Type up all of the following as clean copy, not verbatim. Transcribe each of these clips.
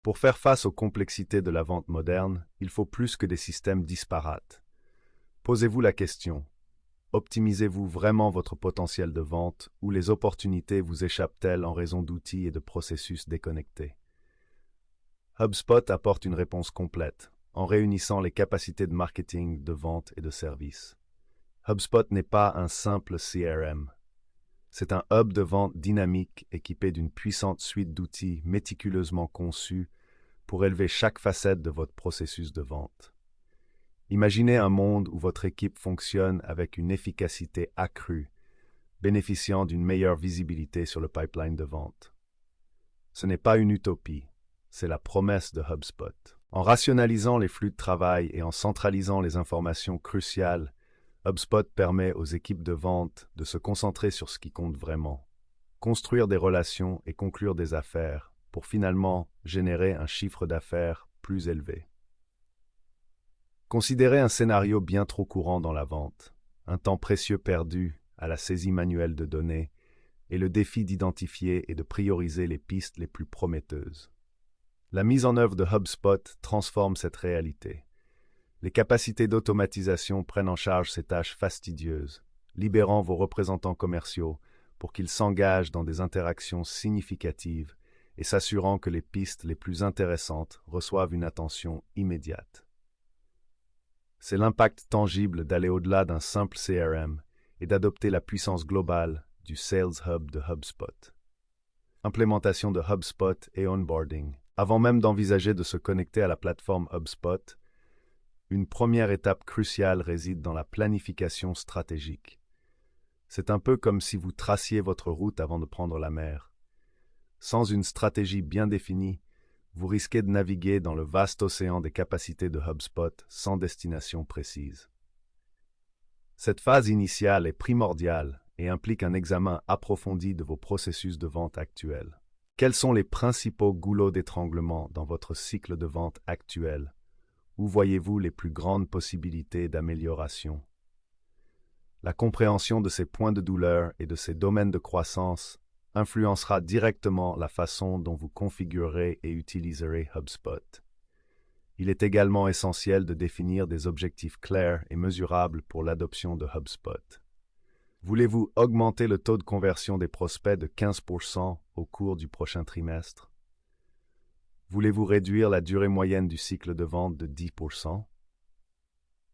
Pour faire face aux complexités de la vente moderne, il faut plus que des systèmes disparates. Posez-vous la question, optimisez-vous vraiment votre potentiel de vente ou les opportunités vous échappent-elles en raison d'outils et de processus déconnectés? HubSpot apporte une réponse complète, en réunissant les capacités de marketing, de vente et de service. HubSpot n'est pas un simple CRM. C'est un hub de vente dynamique équipé d'une puissante suite d'outils méticuleusement conçus pour élever chaque facette de votre processus de vente. Imaginez un monde où votre équipe fonctionne avec une efficacité accrue, bénéficiant d'une meilleure visibilité sur le pipeline de vente. Ce n'est pas une utopie, c'est la promesse de HubSpot. En rationalisant les flux de travail et en centralisant les informations cruciales, HubSpot permet aux équipes de vente de se concentrer sur ce qui compte vraiment, construire des relations et conclure des affaires pour finalement générer un chiffre d'affaires plus élevé. Considérez un scénario bien trop courant dans la vente, un temps précieux perdu à la saisie manuelle de données et le défi d'identifier et de prioriser les pistes les plus prometteuses. La mise en œuvre de HubSpot transforme cette réalité. Les capacités d'automatisation prennent en charge ces tâches fastidieuses, libérant vos représentants commerciaux pour qu'ils s'engagent dans des interactions significatives et s'assurant que les pistes les plus intéressantes reçoivent une attention immédiate. C'est l'impact tangible d'aller au-delà d'un simple CRM et d'adopter la puissance globale du Sales Hub de HubSpot. Implémentation de HubSpot et onboarding. Avant même d'envisager de se connecter à la plateforme HubSpot, une première étape cruciale réside dans la planification stratégique. C'est un peu comme si vous traciez votre route avant de prendre la mer. Sans une stratégie bien définie, vous risquez de naviguer dans le vaste océan des capacités de HubSpot sans destination précise. Cette phase initiale est primordiale et implique un examen approfondi de vos processus de vente actuels. Quels sont les principaux goulots d'étranglement dans votre cycle de vente actuel? Où voyez-vous les plus grandes possibilités d'amélioration? La compréhension de ces points de douleur et de ces domaines de croissance influencera directement la façon dont vous configurerez et utiliserez HubSpot. Il est également essentiel de définir des objectifs clairs et mesurables pour l'adoption de HubSpot. Voulez-vous augmenter le taux de conversion des prospects de 15% au cours du prochain trimestre? Voulez-vous réduire la durée moyenne du cycle de vente de 10%?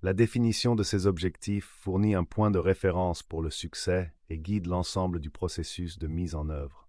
La définition de ces objectifs fournit un point de référence pour le succès et guide l'ensemble du processus de mise en œuvre.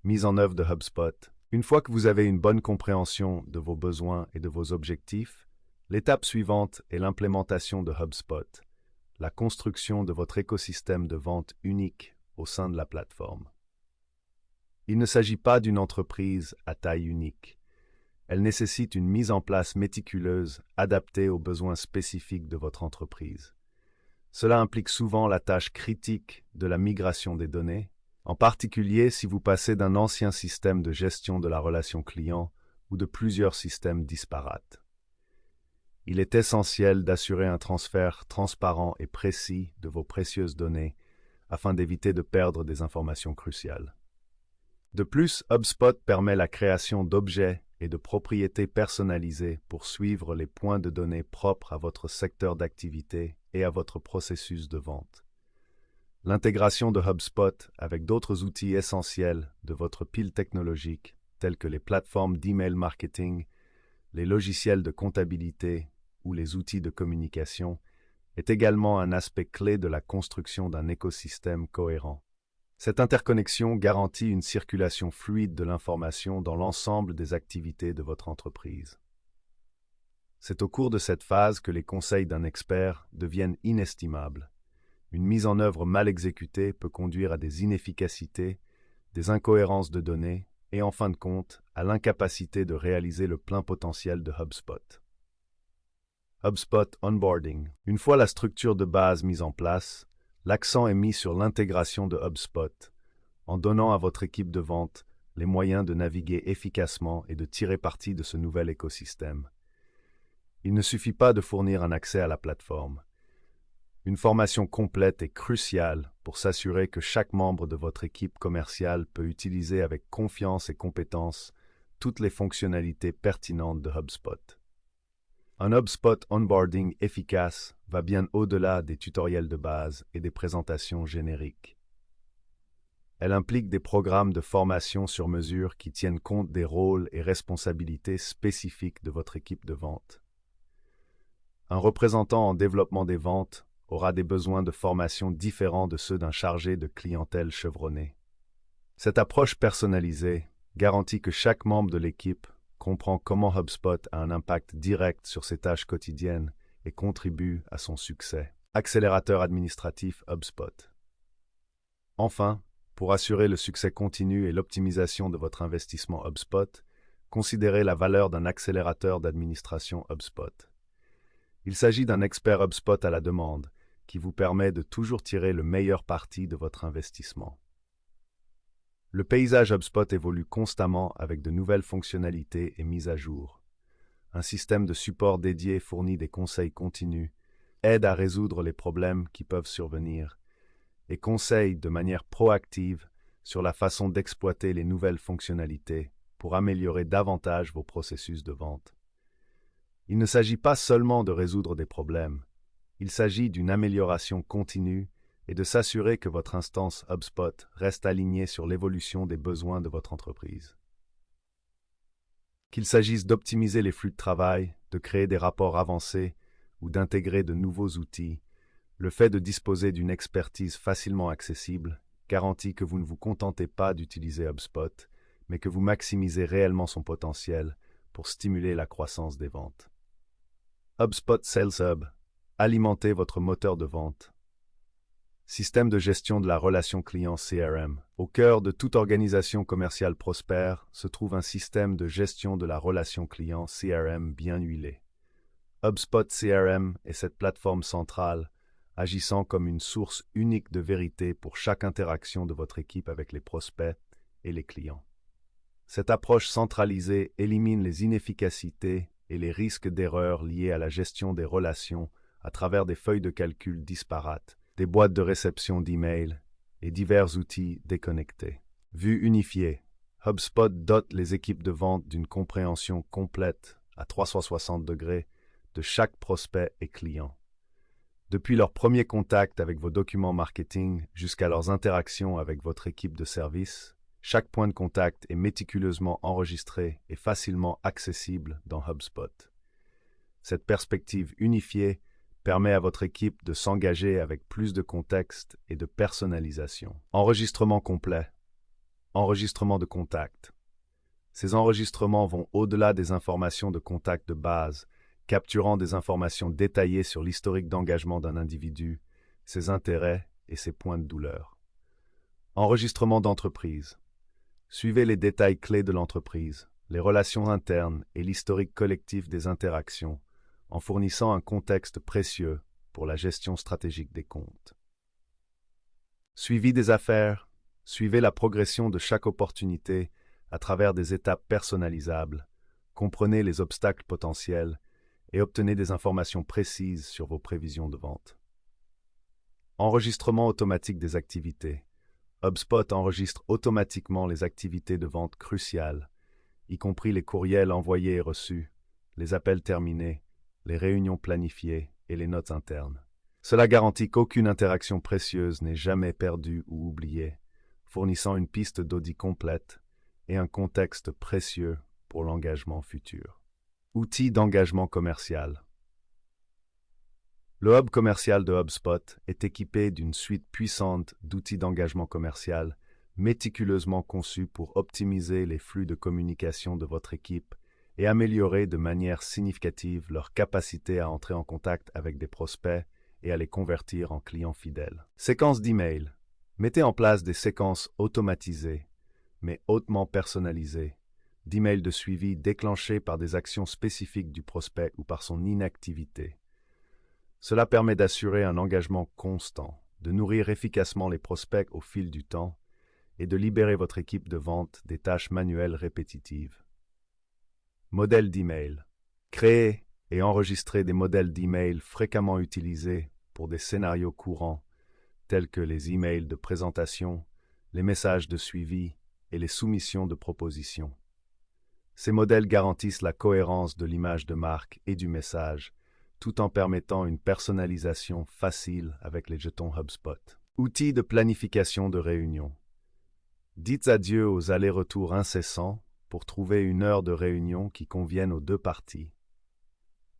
Mise en œuvre de HubSpot. Une fois que vous avez une bonne compréhension de vos besoins et de vos objectifs, l'étape suivante est l'implémentation de HubSpot, la construction de votre écosystème de vente unique au sein de la plateforme. Il ne s'agit pas d'une entreprise à taille unique. Elle nécessite une mise en place méticuleuse, adaptée aux besoins spécifiques de votre entreprise. Cela implique souvent la tâche critique de la migration des données, en particulier si vous passez d'un ancien système de gestion de la relation client ou de plusieurs systèmes disparates. Il est essentiel d'assurer un transfert transparent et précis de vos précieuses données afin d'éviter de perdre des informations cruciales. De plus, HubSpot permet la création d'objets et de propriétés personnalisées pour suivre les points de données propres à votre secteur d'activité et à votre processus de vente. L'intégration de HubSpot avec d'autres outils essentiels de votre pile technologique, tels que les plateformes d'email marketing, les logiciels de comptabilité ou les outils de communication, est également un aspect clé de la construction d'un écosystème cohérent. Cette interconnexion garantit une circulation fluide de l'information dans l'ensemble des activités de votre entreprise. C'est au cours de cette phase que les conseils d'un expert deviennent inestimables. Une mise en œuvre mal exécutée peut conduire à des inefficacités, des incohérences de données et, en fin de compte, à l'incapacité de réaliser le plein potentiel de HubSpot. HubSpot Onboarding. Une fois la structure de base mise en place, l'accent est mis sur l'intégration de HubSpot, en donnant à votre équipe de vente les moyens de naviguer efficacement et de tirer parti de ce nouvel écosystème. Il ne suffit pas de fournir un accès à la plateforme. Une formation complète est cruciale pour s'assurer que chaque membre de votre équipe commerciale peut utiliser avec confiance et compétence toutes les fonctionnalités pertinentes de HubSpot. Un HubSpot onboarding efficace va bien au-delà des tutoriels de base et des présentations génériques. Elle implique des programmes de formation sur mesure qui tiennent compte des rôles et responsabilités spécifiques de votre équipe de vente. Un représentant en développement des ventes aura des besoins de formation différents de ceux d'un chargé de clientèle chevronné. Cette approche personnalisée garantit que chaque membre de l'équipe comprend comment HubSpot a un impact direct sur ses tâches quotidiennes et contribue à son succès. Accélérateur administratif HubSpot. Enfin, pour assurer le succès continu et l'optimisation de votre investissement HubSpot, considérez la valeur d'un accélérateur d'administration HubSpot. Il s'agit d'un expert HubSpot à la demande qui vous permet de toujours tirer le meilleur parti de votre investissement. Le paysage HubSpot évolue constamment avec de nouvelles fonctionnalités et mises à jour. Un système de support dédié fournit des conseils continus, aide à résoudre les problèmes qui peuvent survenir et conseille de manière proactive sur la façon d'exploiter les nouvelles fonctionnalités pour améliorer davantage vos processus de vente. Il ne s'agit pas seulement de résoudre des problèmes, il s'agit d'une amélioration continue et de s'assurer que votre instance HubSpot reste alignée sur l'évolution des besoins de votre entreprise. Qu'il s'agisse d'optimiser les flux de travail, de créer des rapports avancés ou d'intégrer de nouveaux outils, le fait de disposer d'une expertise facilement accessible garantit que vous ne vous contentez pas d'utiliser HubSpot, mais que vous maximisez réellement son potentiel pour stimuler la croissance des ventes. HubSpot Sales Hub. Alimentez votre moteur de vente. Système de gestion de la relation client CRM. Au cœur de toute organisation commerciale prospère se trouve un système de gestion de la relation client CRM bien huilé. HubSpot CRM est cette plateforme centrale, agissant comme une source unique de vérité pour chaque interaction de votre équipe avec les prospects et les clients. Cette approche centralisée élimine les inefficacités et les risques d'erreur liés à la gestion des relations à travers des feuilles de calcul disparates, des boîtes de réception d'emails et divers outils déconnectés. Vue unifiée, HubSpot dote les équipes de vente d'une compréhension complète à 360 degrés de chaque prospect et client. Depuis leur premier contact avec vos documents marketing jusqu'à leurs interactions avec votre équipe de service, chaque point de contact est méticuleusement enregistré et facilement accessible dans HubSpot. Cette perspective unifiée permet à votre équipe de s'engager avec plus de contexte et de personnalisation. Enregistrement complet. Enregistrement de contact. Ces enregistrements vont au-delà des informations de contact de base, capturant des informations détaillées sur l'historique d'engagement d'un individu, ses intérêts et ses points de douleur. Enregistrement d'entreprise. Suivez les détails clés de l'entreprise, les relations internes et l'historique collectif des interactions, en fournissant un contexte précieux pour la gestion stratégique des comptes. Suivi des affaires. Suivez la progression de chaque opportunité à travers des étapes personnalisables, comprenez les obstacles potentiels et obtenez des informations précises sur vos prévisions de vente. Enregistrement automatique des activités. HubSpot enregistre automatiquement les activités de vente cruciales, y compris les courriels envoyés et reçus, les appels terminés, les réunions planifiées et les notes internes. Cela garantit qu'aucune interaction précieuse n'est jamais perdue ou oubliée, fournissant une piste d'audit complète et un contexte précieux pour l'engagement futur. Outils d'engagement commercial. Le hub commercial de HubSpot est équipé d'une suite puissante d'outils d'engagement commercial méticuleusement conçus pour optimiser les flux de communication de votre équipe et améliorer de manière significative leur capacité à entrer en contact avec des prospects et à les convertir en clients fidèles. Séquence d'email. Mettez en place des séquences automatisées, mais hautement personnalisées, d'emails de suivi déclenchés par des actions spécifiques du prospect ou par son inactivité. Cela permet d'assurer un engagement constant, de nourrir efficacement les prospects au fil du temps et de libérer votre équipe de vente des tâches manuelles répétitives. Modèle d'email. Créer et enregistrer des modèles d'email fréquemment utilisés pour des scénarios courants, tels que les emails de présentation, les messages de suivi et les soumissions de propositions. Ces modèles garantissent la cohérence de l'image de marque et du message, tout en permettant une personnalisation facile avec les jetons HubSpot. Outils de planification de réunion. Dites adieu aux allers-retours incessants pour trouver une heure de réunion qui convienne aux deux parties.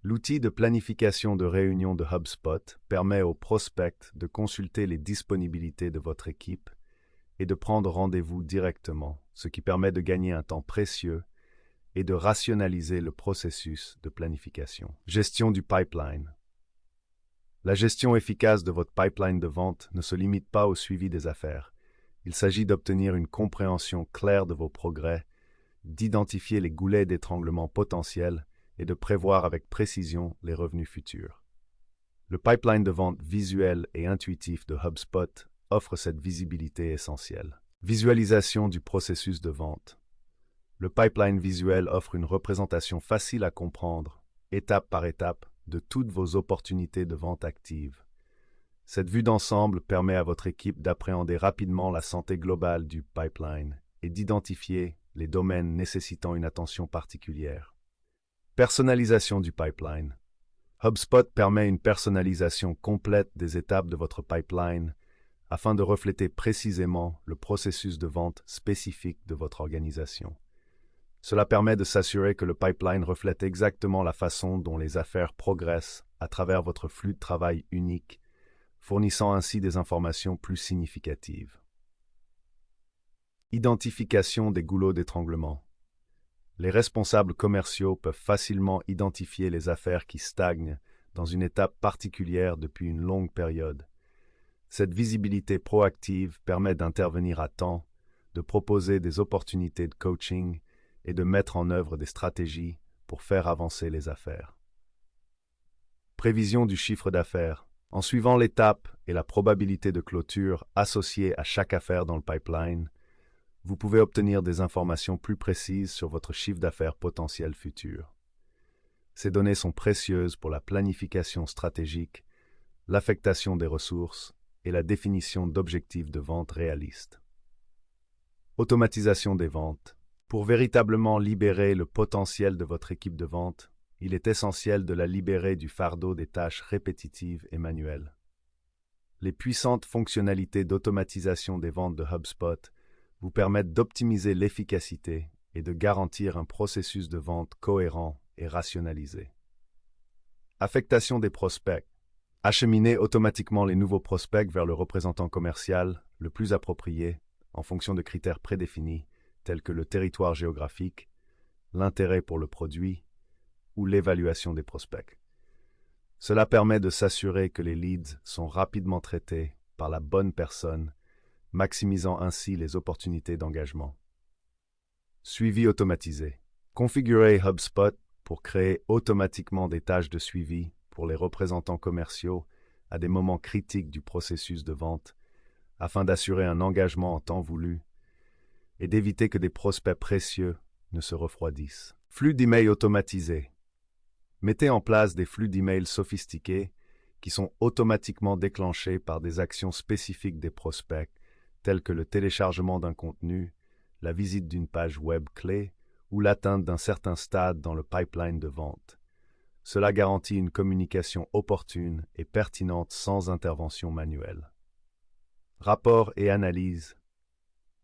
L'outil de planification de réunion de HubSpot permet aux prospects de consulter les disponibilités de votre équipe et de prendre rendez-vous directement, ce qui permet de gagner un temps précieux et de rationaliser le processus de planification. Gestion du pipeline. La gestion efficace de votre pipeline de vente ne se limite pas au suivi des affaires. Il s'agit d'obtenir une compréhension claire de vos progrès, d'identifier les goulets d'étranglement potentiels et de prévoir avec précision les revenus futurs. Le pipeline de vente visuel et intuitif de HubSpot offre cette visibilité essentielle. Visualisation du processus de vente. Le pipeline visuel offre une représentation facile à comprendre, étape par étape, de toutes vos opportunités de vente actives. Cette vue d'ensemble permet à votre équipe d'appréhender rapidement la santé globale du pipeline et d'identifier les domaines nécessitant une attention particulière. Personnalisation du pipeline. HubSpot permet une personnalisation complète des étapes de votre pipeline afin de refléter précisément le processus de vente spécifique de votre organisation. Cela permet de s'assurer que le pipeline reflète exactement la façon dont les affaires progressent à travers votre flux de travail unique, fournissant ainsi des informations plus significatives. Identification des goulots d'étranglement. Les responsables commerciaux peuvent facilement identifier les affaires qui stagnent dans une étape particulière depuis une longue période. Cette visibilité proactive permet d'intervenir à temps, de proposer des opportunités de coaching et de mettre en œuvre des stratégies pour faire avancer les affaires. Prévision du chiffre d'affaires. En suivant l'étape et la probabilité de clôture associée à chaque affaire dans le pipeline, vous pouvez obtenir des informations plus précises sur votre chiffre d'affaires potentiel futur. Ces données sont précieuses pour la planification stratégique, l'affectation des ressources et la définition d'objectifs de vente réalistes. Automatisation des ventes. Pour véritablement libérer le potentiel de votre équipe de vente, il est essentiel de la libérer du fardeau des tâches répétitives et manuelles. Les puissantes fonctionnalités d'automatisation des ventes de HubSpot vous permettent d'optimiser l'efficacité et de garantir un processus de vente cohérent et rationalisé. Affectation des prospects. Acheminez automatiquement les nouveaux prospects vers le représentant commercial le plus approprié en fonction de critères prédéfinis tels que le territoire géographique, l'intérêt pour le produit ou l'évaluation des prospects. Cela permet de s'assurer que les leads sont rapidement traités par la bonne personne, maximisant ainsi les opportunités d'engagement. Suivi automatisé. Configurez HubSpot pour créer automatiquement des tâches de suivi pour les représentants commerciaux à des moments critiques du processus de vente afin d'assurer un engagement en temps voulu et d'éviter que des prospects précieux ne se refroidissent. Flux d'emails automatisés. Mettez en place des flux d'emails sophistiqués qui sont automatiquement déclenchés par des actions spécifiques des prospects, telles que le téléchargement d'un contenu, la visite d'une page web clé ou l'atteinte d'un certain stade dans le pipeline de vente. Cela garantit une communication opportune et pertinente sans intervention manuelle. Rapport et analyse.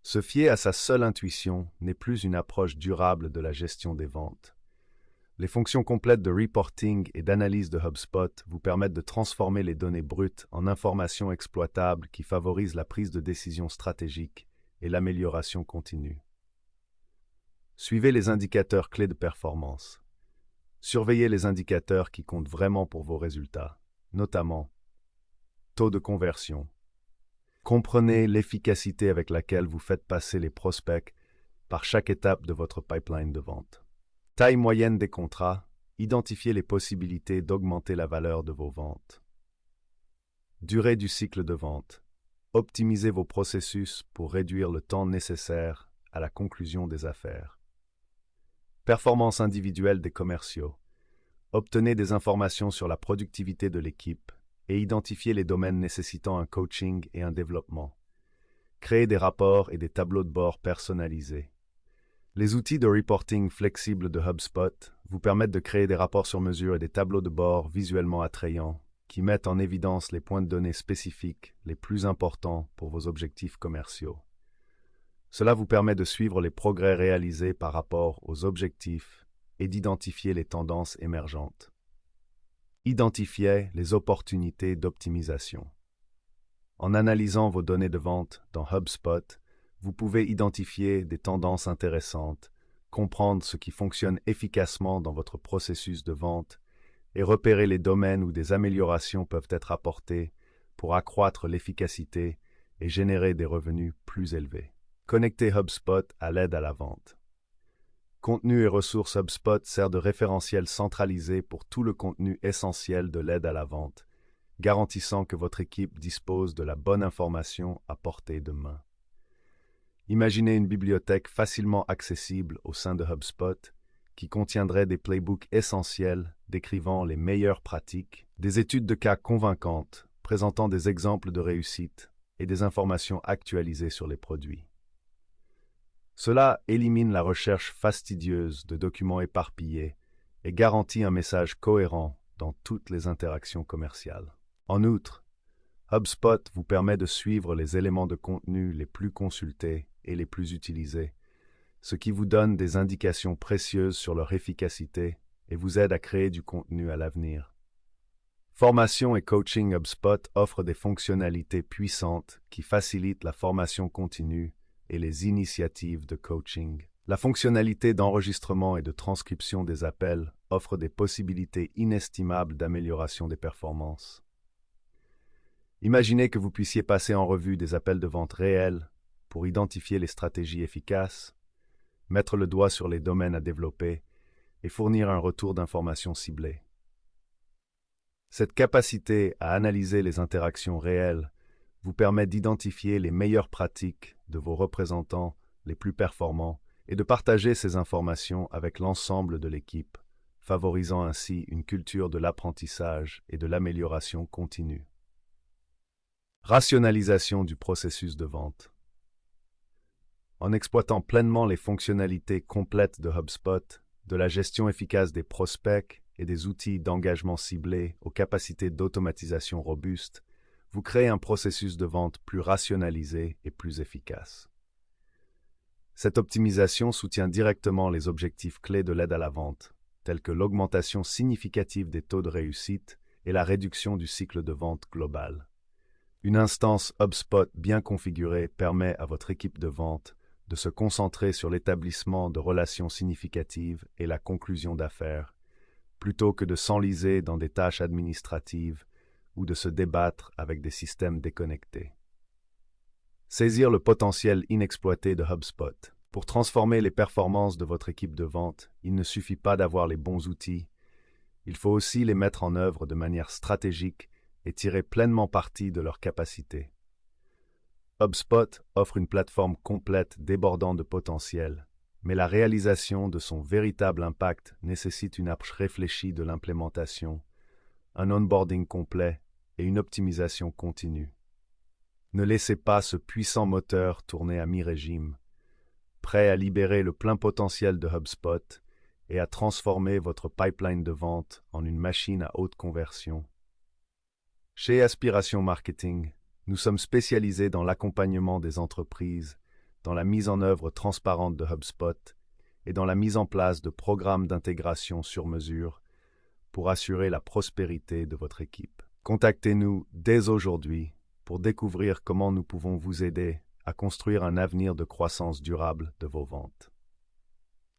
Se fier à sa seule intuition n'est plus une approche durable de la gestion des ventes. Les fonctions complètes de reporting et d'analyse de HubSpot vous permettent de transformer les données brutes en informations exploitables qui favorisent la prise de décision stratégique et l'amélioration continue. Suivez les indicateurs clés de performance. Surveillez les indicateurs qui comptent vraiment pour vos résultats, notamment taux de conversion. Comprenez l'efficacité avec laquelle vous faites passer les prospects par chaque étape de votre pipeline de vente. Taille moyenne des contrats, identifiez les possibilités d'augmenter la valeur de vos ventes. Durée du cycle de vente. Optimisez vos processus pour réduire le temps nécessaire à la conclusion des affaires. Performance individuelle des commerciaux. Obtenez des informations sur la productivité de l'équipe et identifiez les domaines nécessitant un coaching et un développement. Créez des rapports et des tableaux de bord personnalisés. Les outils de reporting flexibles de HubSpot vous permettent de créer des rapports sur mesure et des tableaux de bord visuellement attrayants qui mettent en évidence les points de données spécifiques les plus importants pour vos objectifs commerciaux. Cela vous permet de suivre les progrès réalisés par rapport aux objectifs et d'identifier les tendances émergentes. Identifiez les opportunités d'optimisation. En analysant vos données de vente dans HubSpot, vous pouvez identifier des tendances intéressantes, comprendre ce qui fonctionne efficacement dans votre processus de vente et repérer les domaines où des améliorations peuvent être apportées pour accroître l'efficacité et générer des revenus plus élevés. Connectez HubSpot à l'aide à la vente. Contenu et ressources HubSpot sert de référentiel centralisé pour tout le contenu essentiel de l'aide à la vente, garantissant que votre équipe dispose de la bonne information à portée de main. Imaginez une bibliothèque facilement accessible au sein de HubSpot qui contiendrait des playbooks essentiels décrivant les meilleures pratiques, des études de cas convaincantes présentant des exemples de réussite et des informations actualisées sur les produits. Cela élimine la recherche fastidieuse de documents éparpillés et garantit un message cohérent dans toutes les interactions commerciales. En outre, HubSpot vous permet de suivre les éléments de contenu les plus consultés et les plus utilisés, ce qui vous donne des indications précieuses sur leur efficacité et vous aide à créer du contenu à l'avenir. Formation et coaching HubSpot offrent des fonctionnalités puissantes qui facilitent la formation continue et les initiatives de coaching. La fonctionnalité d'enregistrement et de transcription des appels offre des possibilités inestimables d'amélioration des performances. Imaginez que vous puissiez passer en revue des appels de vente réels pour identifier les stratégies efficaces, mettre le doigt sur les domaines à développer et fournir un retour d'informations ciblé. Cette capacité à analyser les interactions réelles vous permet d'identifier les meilleures pratiques de vos représentants les plus performants et de partager ces informations avec l'ensemble de l'équipe, favorisant ainsi une culture de l'apprentissage et de l'amélioration continue. Rationalisation du processus de vente. En exploitant pleinement les fonctionnalités complètes de HubSpot, de la gestion efficace des prospects et des outils d'engagement ciblés aux capacités d'automatisation robustes, vous créez un processus de vente plus rationalisé et plus efficace. Cette optimisation soutient directement les objectifs clés de l'aide à la vente, tels que l'augmentation significative des taux de réussite et la réduction du cycle de vente global. Une instance HubSpot bien configurée permet à votre équipe de vente de se concentrer sur l'établissement de relations significatives et la conclusion d'affaires, plutôt que de s'enliser dans des tâches administratives ou de se débattre avec des systèmes déconnectés. Saisir le potentiel inexploité de HubSpot. Pour transformer les performances de votre équipe de vente, il ne suffit pas d'avoir les bons outils, il faut aussi les mettre en œuvre de manière stratégique et tirer pleinement parti de leurs capacités. HubSpot offre une plateforme complète débordant de potentiel, mais la réalisation de son véritable impact nécessite une approche réfléchie de l'implémentation, un onboarding complet et une optimisation continue. Ne laissez pas ce puissant moteur tourner à mi-régime, prêt à libérer le plein potentiel de HubSpot et à transformer votre pipeline de vente en une machine à haute conversion. Chez Aspiration Marketing, nous sommes spécialisés dans l'accompagnement des entreprises, dans la mise en œuvre transparente de HubSpot et dans la mise en place de programmes d'intégration sur mesure pour assurer la prospérité de votre équipe. Contactez-nous dès aujourd'hui pour découvrir comment nous pouvons vous aider à construire un avenir de croissance durable de vos ventes.